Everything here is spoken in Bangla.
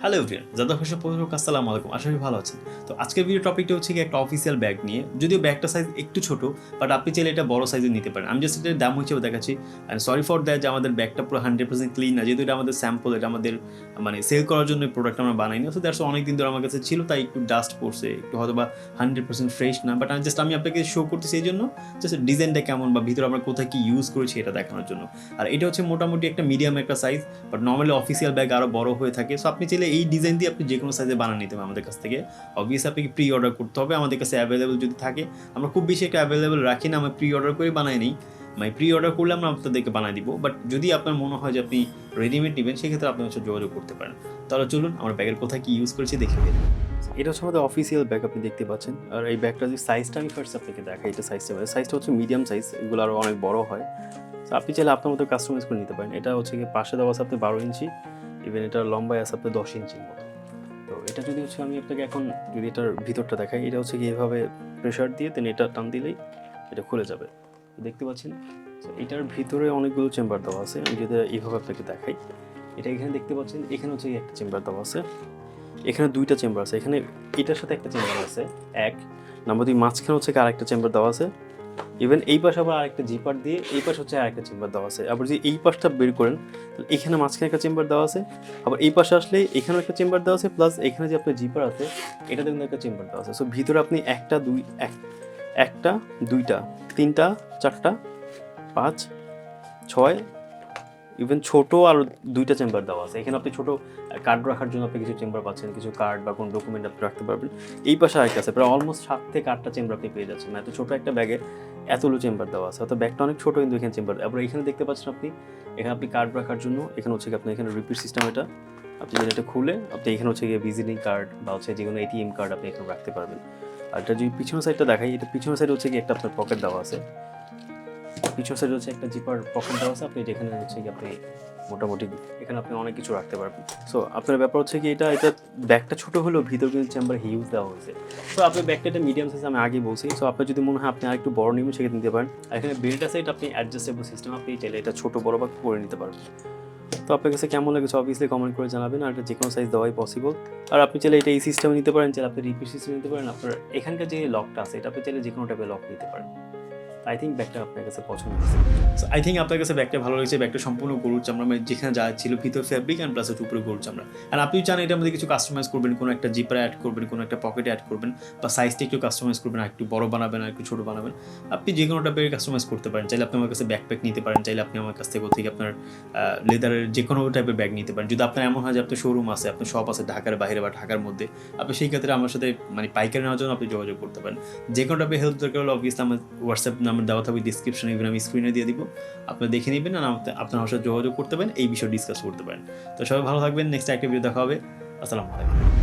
হ্যালো এভরিওয়ান, জাদা হোসেন পরিবারক আসসালামু আলাইকুম। আশা করি ভালো আছেন। তো আজকের ভিডিও টপিকটা হচ্ছে কি একটা অফিসিয়াল ব্যাগ নিয়ে। যদিও ব্যাগটা সাইজ একটু ছোট, বাট আপনি চাইলে এটা বড় সাইজে নিতে পারেন। আমি জাস্ট এটার দাম হিসেবে দেখাচ্ছি। অ্যান্ড সরি ফর দ্যাট যে আমাদের ব্যাগটা পুরো 100% ক্লিন না, যেহেতু এটা আমাদের স্যাম্পল, এটা আমাদের মানে সেল করার জন্য প্রোডাক্ট আমরা বানাইনি। সো দ্যাটস অনেক দিন ধরে আমার কাছে ছিল, তাই একটু ডাস্ট পড়ছে, একটু হয়তো বা 100% ফ্রেশ না। বাট আমি আপনাকে শো করতেছি এই জন্য জাস্ট ডিজাইনটা কেমন বা ভিতরে আমরা কোথায় কি ইউজ করেছি এটা দেখানোর জন্য। আর এটা হচ্ছে মোটামুটি একটা মিডিয়াম একটা size, but normally official bag আরও বড় হয়ে থাকে। সো আপনি চাইলে এই ডিজাইন দিয়ে আপনি যে কোনো সাইজে বানিয়ে নিতে হবে আমাদের কাছ থেকে। অবভিয়াসলি আপনাকে প্রি অর্ডার করতে হবে, আমাদের কাছে অ্যাভেলেবেল যদি থাকে। আমরা খুব বেশি একটা অ্যাভেলেবেল রাখি না, আমরা প্রি অর্ডার করে বানাই নিই। মানে প্রি অর্ডার করলে আমরা আপনাদেরকে বানিয়ে দিব। বাট যদি আপনার মনে হয় যে আপনি রেডিমেড নেবেন, সেক্ষেত্রে আপনি হচ্ছে যোগাযোগ করতে পারেন। তাহলে চলুন আমরা ব্যাগের কোথায় কি ইউজ করেছি দেখে ফেলি। এটা হচ্ছে আমাদের অফিসিয়াল ব্যাগ, আপনি দেখতে পাচ্ছেন। আর এই ব্যাগটা যে সাইজটা আমি ফার্স্ট আপনাকে দেখাই, এটা সাইজটা হচ্ছে মিডিয়াম সাইজ, এগুলো আরও অনেক বড় হয়। তো আপনি চাইলে আপনার মতো কাস্টমাইজ করে নিতে পারেন। এটা হচ্ছে গিয়ে পাশে দেওয়া আছে আপনি 12 ইঞ্চি, ইভেন এটার লম্বায় আছে আপনি 10 ইঞ্চির মতো। তো এটা যদি হচ্ছে আমি আপনাকে এখন যদি এটার ভিতরটা দেখাই, এটা হচ্ছে কি এভাবে প্রেশার দিয়ে দেন এটা টান দিলেই এটা খুলে যাবে, দেখতে পাচ্ছেন। তো এটার ভিতরে অনেকগুলো চেম্বার দেওয়া আছে। আমি যদি এইভাবে আপনাকে দেখাই, এটা এখানে দেখতে পাচ্ছেন, এখানে হচ্ছে একটা চেম্বার দেওয়া আছে, এখানে দুইটা চেম্বার আছে, এখানে এটার সাথে একটা চেম্বার আছে এক নাম্বার, দুই মাঝখানে হচ্ছে আরেকটা চেম্বার দেওয়া আছে। ইভেন এই পাশে আবার আরেকটা জিপার দিয়ে এই পাশে হচ্ছে আরেকটা চেম্বার দেওয়া আছে। আবার যদি এই পাশটা বের করেন, তাহলে এখানে মাঝখানে একটা চেম্বার দেওয়া আছে। আবার এই পাশে আসলে এখানেও একটা চেম্বার দেওয়া আছে, প্লাস এখানে যে আপনার জিপার আছে এটাতে কিন্তু একটা চেম্বার দেওয়া আছে। সো ভিতরে আপনি একটা দুইটা তিনটা চারটা 5 6 ইভেন ছোট আর দুইটা চেম্বার দেওয়া আছে। এখানে আপনি ছোট কার্ড রাখার জন্য আপনি কিছু চেম্বার পাচ্ছেন, কিছু কার্ড বা কোনো ডকুমেন্ট আপনি রাখতে পারবেন। এই পাশে আরেকটা আছে, প্রায় অলমোস্ট 7 থেকে 8টা চেম্বার আপনি পেয়ে যাচ্ছেন। এত ছোট একটা ব্যাগে এতগুলো চেম্বার দেওয়া আছে, অর্থাৎ ব্যাগটা অনেক ছোট, কিন্তু এখানে চেম্বার। আবার এখানে দেখতে পাচ্ছেন আপনি, এখানে আপনি কার্ড রাখার জন্য এখানে হচ্ছে আপনি এখানে রিপিট সিস্টেম, এটা আপনি যদি এটা খুলে আপনি এখানে হচ্ছে গিয়ে ভিজিটিং কার্ড বা হচ্ছে যে কোনো এটিএম কার্ড আপনি এখানে রাখতে পারবেন। আর এটা যদি পিছনের সাইডটা দেখাই, এটা পিছনের সাইড হচ্ছে কি একটা আপনার পকেট দেওয়া আছে, পিছনের সাইডে হচ্ছে একটা জিপার পকেট দেওয়া আছে। আপনি যেখানে হচ্ছে কি আপনি মোটামুটি এখানে আপনি অনেক কিছু রাখতে পারবেন। সো আপনার ব্যাপার হচ্ছে কি এটা ব্যাগটা ছোট হলেও ভিতর কিন্তু চেম্বার হিউজ দেওয়া হয়েছে। সো আপনার ব্যাগটা এটা মিডিয়াম সাইজ আমি আগে বলছি। সো আপনার যদি মনে হয় আপনি আরেকটু বড় নেবেন, সেক্ষেত্রে নিতে পারেন। আর এখানে বেল্ট আছে, এটা আপনি অ্যাডজাস্টেবল সিস্টেম, আপনি চাইলে এটা ছোট বড় বা করে নিতে পারবেন। তো আপনার কাছে কেমন লেগেছে অবভিয়াসলি কমেন্ট করে জানাবেন। আর এটা যে কোনো সাইজ দেওয়াই পসিবল। আর আপনি চাইলে এটা এই সিস্টেমে নিতে পারেন, চাইলে আপনি রিপিট সিস্টেম নিতে পারেন। আপনার এখানকার যে লকটা আছে এটা আপনি চাইলে যে কোনো টাইপের লক নিতে পারেন। আই থিঙ্ক ব্যাগটা আপনার কাছে পছন্দ হয়েছে। সো আই থিঙ্ক আপনার কাছে ব্যাগটা ভালো লেগেছে। ব্যাগটা সম্পূর্ণ গরুর চামড়া, মানে যেখানে যা ছিল ভিতর ফ্যাব্রিক অ্যান্ড প্লাস উপরে গরুর চামড়া। আর আপনি চান এটার মধ্যে কিছু কাস্টমাইজ করবেন, কোনো একটা জিপার অ্যাড করবেন, কোনো একটা পকেটে অ্যাড করবেন, বা সাইজটা একটু কাস্টমাইজ করবেন, আর একটু বড় বানাবেন আর একটু ছোটো বানাবেন, আপনি যে কোনো টাইপের কাস্টমাইজ করতে পারেন। চাইলে আপনি আমার কাছে ব্যাকপ্যাক নিতে পারেন, চাইলে আপনি আমার কাছ থেকে আপনার লেদারের যে কোনো টাইপের ব্যাগ নিতে পারেন। যদি আপনার এমন হয় যে আপনার শোরুম আছে, আপনার শপ আছে ঢাকার বাইরে বা ঢাকার মধ্যে, আপনি সেই ক্ষেত্রে আমার সাথে মানে পাইকারি নেওয়ার জন্য আপনি যোগাযোগ করতে পারেন। যে কোনো টাইপের হেল্প দরকার হলে অবভিয়াসলি আমার হোয়াটসঅ্যাপ নাম্বার দেওয়া থাকবে ডিসক্রিপশনে, ইভেন আমি স্ক্রিনে দিয়ে দিব, আপনি দেখে নেবেন আর আপনার আমার সাথে যোগাযোগ করতে পারেন, এই বিষয়ে ডিসকাস করতে পারেন। তো সবাই ভালো থাকবেন, নেক্সট একটা ভিডিও দেখা হবে। আসসালামু আলাইকুম।